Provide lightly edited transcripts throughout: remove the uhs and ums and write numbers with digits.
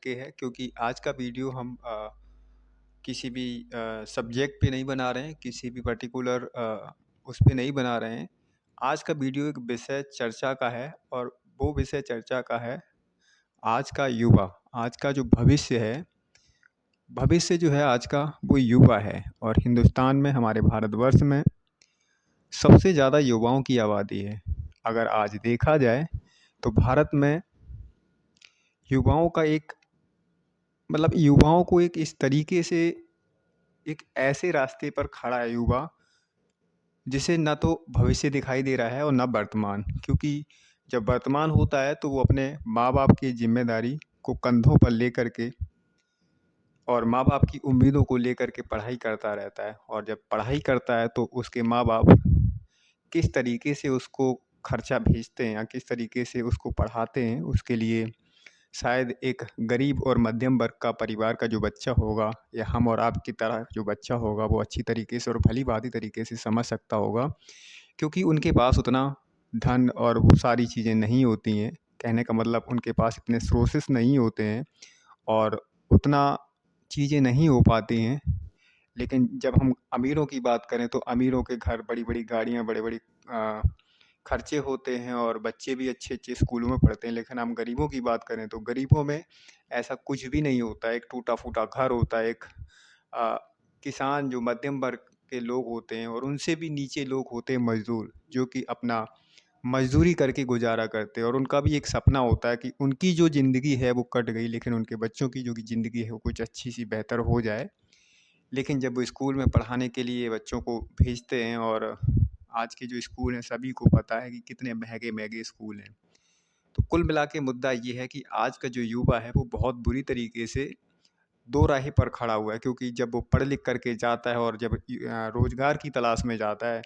के है क्योंकि आज का वीडियो हम किसी भी सब्जेक्ट पे नहीं बना रहे हैं, किसी भी पर्टिकुलर उस पे नहीं बना रहे हैं। आज का वीडियो एक विषय चर्चा का है और वो विषय चर्चा का है आज का युवा, आज का जो भविष्य है, भविष्य जो है आज का वो युवा है और हिंदुस्तान में हमारे भारतवर्ष में सबसे ज़्यादा युवाओं की आबादी है। अगर आज देखा जाए तो भारत में युवाओं का एक मतलब युवाओं को एक इस तरीके से एक ऐसे रास्ते पर खड़ा है युवा जिसे ना तो भविष्य दिखाई दे रहा है और ना वर्तमान, क्योंकि जब वर्तमान होता है तो वो अपने माँ बाप की जिम्मेदारी को कंधों पर लेकर के और माँ बाप की उम्मीदों को लेकर के पढ़ाई करता रहता है। और जब पढ़ाई करता है तो उसके माँ बाप किस तरीके से उसको खर्चा भेजते हैं या किस तरीके से उसको पढ़ाते हैं, उसके लिए शायद एक गरीब और मध्यम वर्ग का परिवार का जो बच्चा होगा या हम और आपकी तरह जो बच्चा होगा वो अच्छी तरीके से और भली-भांति तरीके से समझ सकता होगा, क्योंकि उनके पास उतना धन और वो सारी चीज़ें नहीं होती हैं। कहने का मतलब उनके पास इतने सोर्सेस नहीं होते हैं और उतना चीज़ें नहीं हो पाती हैं। लेकिन जब हम अमीरों की बात करें तो अमीरों के घर बड़ी-बड़ी गाड़ियाँ, बड़े-बड़े खर्चे होते हैं और बच्चे भी अच्छे-अच्छे स्कूलों में पढ़ते हैं। लेकिन हम गरीबों की बात करें तो गरीबों में ऐसा कुछ भी नहीं होता है। एक टूटा-फूटा घर होता है, एक अ, किसान जो मध्यम वर्ग के लोग होते हैं और उनसे भी नीचे लोग होते हैं मज़दूर, जो कि अपना मज़दूरी करके गुज़ारा करते हैं और उनका भी एक सपना होता है कि उनकी जो ज़िंदगी है वो कट गई, लेकिन उनके बच्चों की जो कि ज़िंदगी है वो कुछ अच्छी-सी बेहतर हो जाए। लेकिन जब वो स्कूल में पढ़ाने के लिए बच्चों को भेजते हैं और आज के जो स्कूल हैं सभी को पता है कि कितने महँगे-महँगे स्कूल हैं। तो कुल मिला के मुद्दा ये है कि आज का जो युवा है वो बहुत बुरी तरीके से दो राहे पर खड़ा हुआ है, क्योंकि जब वो पढ़ लिख कर के जाता है और जब रोज़गार की तलाश में जाता है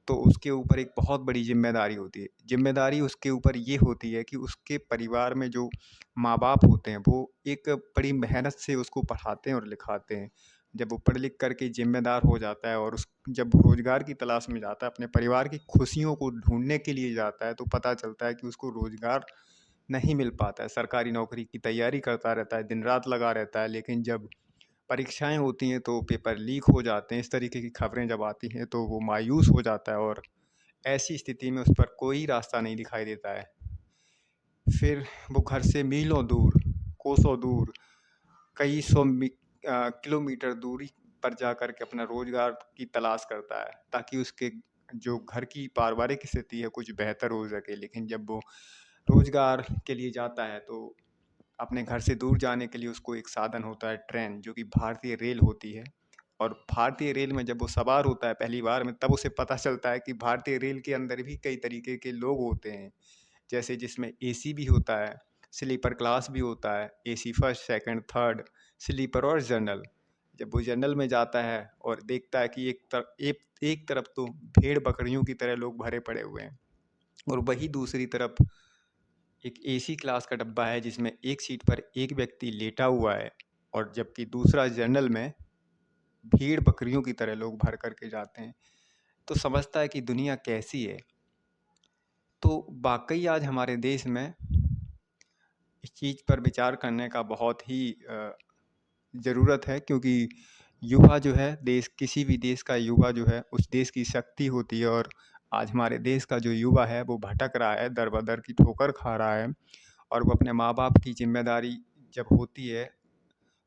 तो उसके ऊपर एक बहुत बड़ी ज़िम्मेदारी होती है। ज़िम्मेदारी उसके ऊपर ये होती है कि उसके परिवार में जो माँ-बाप होते हैं वो एक बड़ी मेहनत से उसको पढ़ाते हैं और लिखाते हैं। जब वो पढ़ लिख कर के ज़िम्मेदार हो जाता है और उस जब वो रोज़गार की तलाश में जाता है, अपने परिवार की खुशियों को ढूँढने के लिए जाता है, तो पता चलता है कि उसको रोज़गार नहीं मिल पाता है। सरकारी नौकरी की तैयारी करता रहता है, दिन-रात लगा रहता है, लेकिन जब परीक्षाएँ होती हैं तो पेपर लीक हो जाते हैं। इस तरीके की खबरें जब आती हैं तो वो मायूस हो जाता है और ऐसी स्थिति में उस पर कोई रास्ता नहीं दिखाई देता है। फिर वो घर से मीलों दूर, कोसों दूर, कई सौ किलोमीटर दूरी पर जा कर के अपना रोज़गार की तलाश करता है, ताकि उसके जो घर की पारिवारिक स्थिति है कुछ बेहतर हो सके। लेकिन जब वो रोज़गार के लिए जाता है तो अपने घर से दूर जाने के लिए उसको एक साधन होता है ट्रेन, जो कि भारतीय रेल होती है। और भारतीय रेल में जब वो सवार होता है पहली बार में, तब उसे पता चलता है कि भारतीय रेल के अंदर भी कई तरीके के लोग होते हैं। जैसे जिसमें एसी भी होता है, स्लीपर क्लास भी होता है, AC first, second, third, sleeper और जनरल। जब वो जनरल में जाता है और देखता है कि एक तरफ तो भेड़-बकरियों की तरह लोग भरे पड़े हुए हैं और वहीं दूसरी तरफ एक एसी क्लास का डब्बा है जिसमें एक सीट पर एक व्यक्ति लेटा हुआ है और जबकि दूसरा जनरल में भेड़ बकरियों की तरह लोग भर करके जाते हैं, तो समझता है कि दुनिया कैसी है। तो वाकई आज हमारे देश में इस चीज़ पर विचार करने का बहुत ही ज़रूरत है, क्योंकि युवा जो है देश, किसी भी देश का युवा जो है उस देश की शक्ति होती है। और आज हमारे देश का जो युवा है वो भटक रहा है, दर-बदर की ठोकर खा रहा है और वो अपने माँ-बाप की ज़िम्मेदारी जब होती है,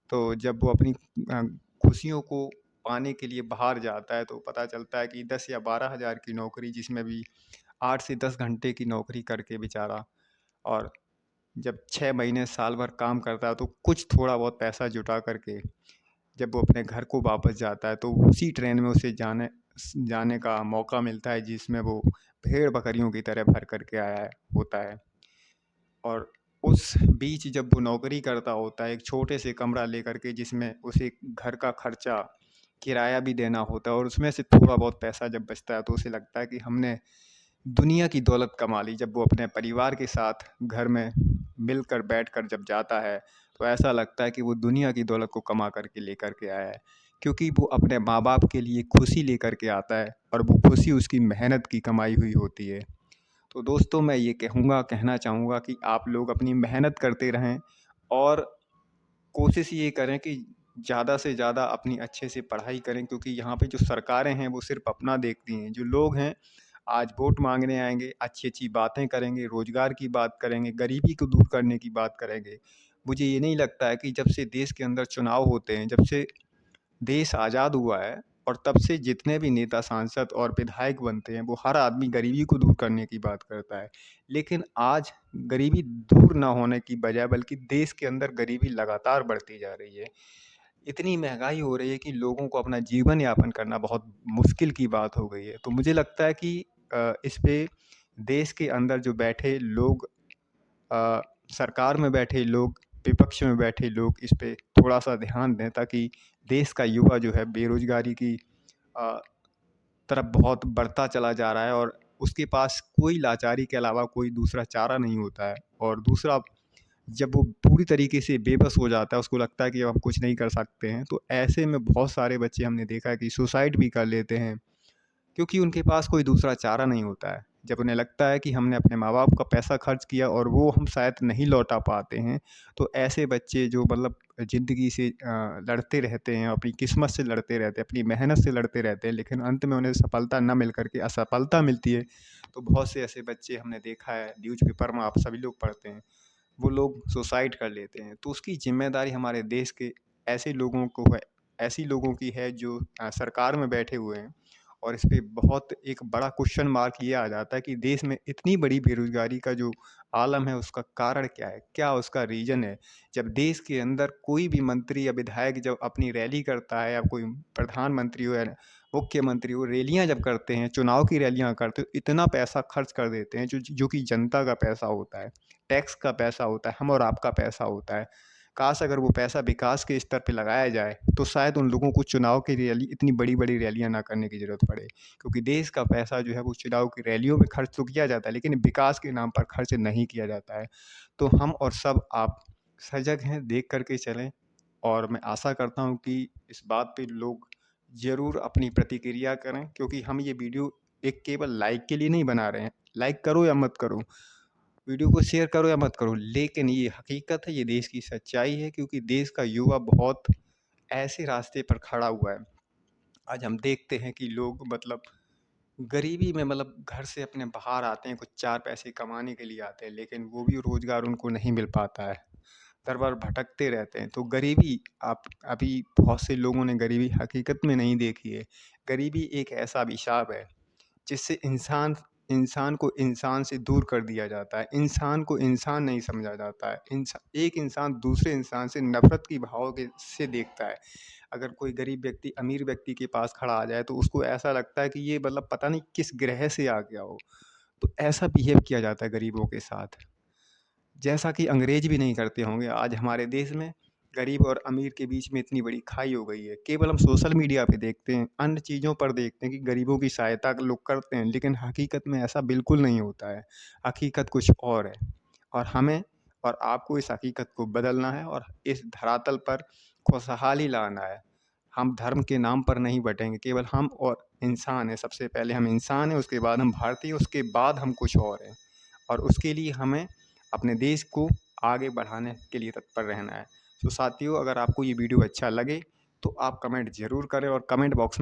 तो जब वो अपनी अ, खुशियों को पाने के लिए बाहर जाता है तो पता चलता है कि 10 या 12 हज़ार की नौकरी, जिसमें भी 8 से 10 घंटे की नौकरी करके बेचारा, और जब 6 महीने साल भर काम करता है तो कुछ थोड़ा बहुत पैसा जुटा करके जब वो अपने घर को वापस जाता है तो उसी ट्रेन में उसे जाने का मौका मिलता है जिसमें वो भेड़-बकरियों की तरह भर कर के आया है होता है। और उस बीच जब वो नौकरी करता होता है एक छोटे से कमरा लेकर के, जिसमें उसे घर का खर्चा, किराया भी देना होता है और उसमें से थोड़ा बहुत पैसा जब बचता है तो उसे लगता है कि हमने दुनिया की दौलत कमा ली। जब वो अपने परिवार के साथ घर में मिलकर बैठकर जब जाता है तो ऐसा लगता है कि वो दुनिया की दौलत को कमा करके लेकर के आया है, क्योंकि वो अपने माँ-बाप के लिए खुशी लेकर के आता है और वो खुशी उसकी मेहनत की कमाई हुई होती है। तो दोस्तों मैं ये कहना चाहूँगा कि आप लोग अपनी मेहनत करते रहें और कोशिश ये करें कि ज़्यादा से ज़्यादा अपनी अच्छे से पढ़ाई करें, क्योंकि यहाँ पे जो सरकारें हैं वो सिर्फ़ अपना देखती हैं। जो लोग हैं आज वोट माँगने आएँगे, अच्छी-अच्छी बातें करेंगे, रोज़गार की बात करेंगे, गरीबी को दूर करने की बात करेंगे। मुझे ये नहीं लगता है कि जब से देश के अंदर चुनाव होते हैं, जब से देश आज़ाद हुआ है और तब से जितने भी नेता, सांसद और विधायक बनते हैं, वो हर आदमी गरीबी को दूर करने की बात करता है। लेकिन आज गरीबी दूर ना होने की बजाय बल्कि देश के अंदर गरीबी लगातार बढ़ती जा रही है। इतनी महँगाई हो रही है कि लोगों को अपना जीवन यापन करना बहुत मुश्किल की बात हो गई है। तो मुझे लगता है कि इस पे देश के अंदर जो बैठे लोग, अ, सरकार में बैठे लोग, विपक्ष में बैठे लोग इस पे थोड़ा-सा ध्यान दें, ताकि देश का युवा जो है बेरोज़गारी की अ, तरफ बहुत बढ़ता चला जा रहा है और उसके पास कोई लाचारी के अलावा कोई दूसरा चारा नहीं होता है। और दूसरा, जब वो पूरी तरीके से बेबस हो जाता है, उसको लगता है कि अब हम कुछ नहीं कर सकते हैं, तो ऐसे में बहुत सारे बच्चे हमने देखा है कि सुसाइड भी कर लेते हैं। क्योंकि उनके पास कोई दूसरा चारा नहीं होता है। जब उन्हें लगता है कि हमने अपने माँ-बाप का पैसा खर्च किया और वो हम शायद नहीं लौटा पाते हैं, तो ऐसे बच्चे जो मतलब ज़िंदगी से लड़ते रहते हैं, अपनी किस्मत से लड़ते रहते हैं, अपनी मेहनत से लड़ते रहते हैं, लेकिन अंत में उन्हें सफलता ना मिल कर के असफलता मिलती है। तो बहुत से ऐसे बच्चे हमने देखा है, न्यूज़पेपर में आप सभी लोग पढ़ते हैं, वो लोग सुसाइड कर लेते हैं। तो उसकी ज़िम्मेदारी हमारे देश के ऐसे लोगों को है, ऐसी लोगों की है जो सरकार में बैठे हुए हैं। और इस पे बहुत एक बड़ा क्वेश्चन मार्क ये आ जाता है कि देश में इतनी बड़ी बेरोज़गारी का जो आलम है, उसका कारण क्या है? क्या उसका रीज़न है? जब देश के अंदर कोई भी मंत्री या विधायक जब अपनी रैली करता है, या कोई प्रधानमंत्री हो या मुख्यमंत्री हो, रैलियाँ जब करते हैं, चुनाव की रैलियाँ करते हो, इतना पैसा खर्च कर देते हैं जो कि जनता का पैसा होता है, टैक्स का पैसा होता है, हम और आपका पैसा होता है। काश अगर वो पैसा विकास के स्तर पे लगाया जाए, तो शायद उन लोगों को चुनाव की रैली, इतनी बड़ी-बड़ी रैलियाँ ना करने की ज़रूरत पड़े। क्योंकि देश का पैसा जो है वो चुनाव की रैलियों में खर्च तो किया जाता है, लेकिन विकास के नाम पर खर्च नहीं किया जाता है। तो हम और सब आप सजग हैं, देख कर के चलें, और मैं आशा करता हूँ कि इस बात पे लोग ज़रूर अपनी प्रतिक्रिया करें, क्योंकि हम ये वीडियो एक केवल लाइक के लिए नहीं बना रहे हैं। लाइक करो या मत करो, वीडियो को शेयर करो या मत करो, लेकिन ये हकीकत है, ये देश की सच्चाई है, क्योंकि देश का युवा बहुत ऐसे रास्ते पर खड़ा हुआ है। आज हम देखते हैं कि लोग मतलब गरीबी में मतलब घर से अपने बाहर आते हैं, कुछ 4 पैसे कमाने के लिए आते हैं, लेकिन वो भी रोज़गार उनको नहीं मिल पाता है। दर-बार भटकते रहते हैं। तो गरीबी, आप अभी बहुत से लोगों ने गरीबी हकीकत में नहीं देखी है। गरीबी एक ऐसा अभिशाप है जिससे इंसान इंसान को इंसान से दूर कर दिया जाता है। इंसान को इंसान नहीं समझा जाता है। एक इंसान दूसरे इंसान से नफ़रत की भाव के से देखता है। अगर कोई गरीब व्यक्ति अमीर व्यक्ति के पास खड़ा आ जाए, तो उसको ऐसा लगता है कि ये मतलब पता नहीं किस ग्रह से आ गया हो। तो ऐसा बिहेव किया जाता है गरीबों के साथ। जैसा कि अंग्रेज़ भी नहीं करते होंगे। आज हमारे देश में गरीब और अमीर के बीच में इतनी बड़ी खाई हो गई है। केवल हम सोशल मीडिया पे देखते हैं, अन्य चीज़ों पर देखते हैं कि गरीबों की सहायता लोग करते हैं, लेकिन हकीकत में ऐसा बिल्कुल नहीं होता है। हकीकत कुछ और है, और हमें और आपको इस हकीकत को बदलना है और इस धरातल पर खुशहाली लाना है। हम धर्म के नाम पर नहीं बटेंगे, केवल हम और इंसान हैं। सबसे पहले हम इंसान हैं, उसके बाद हम भारतीय, उसके बाद हम कुछ और हैं। और उसके लिए हमें अपने देश को आगे बढ़ाने के लिए तत्पर रहना है। तो साथियों, अगर आपको ये वीडियो अच्छा लगे, तो आप कमेंट ज़रूर करें और कमेंट बॉक्स में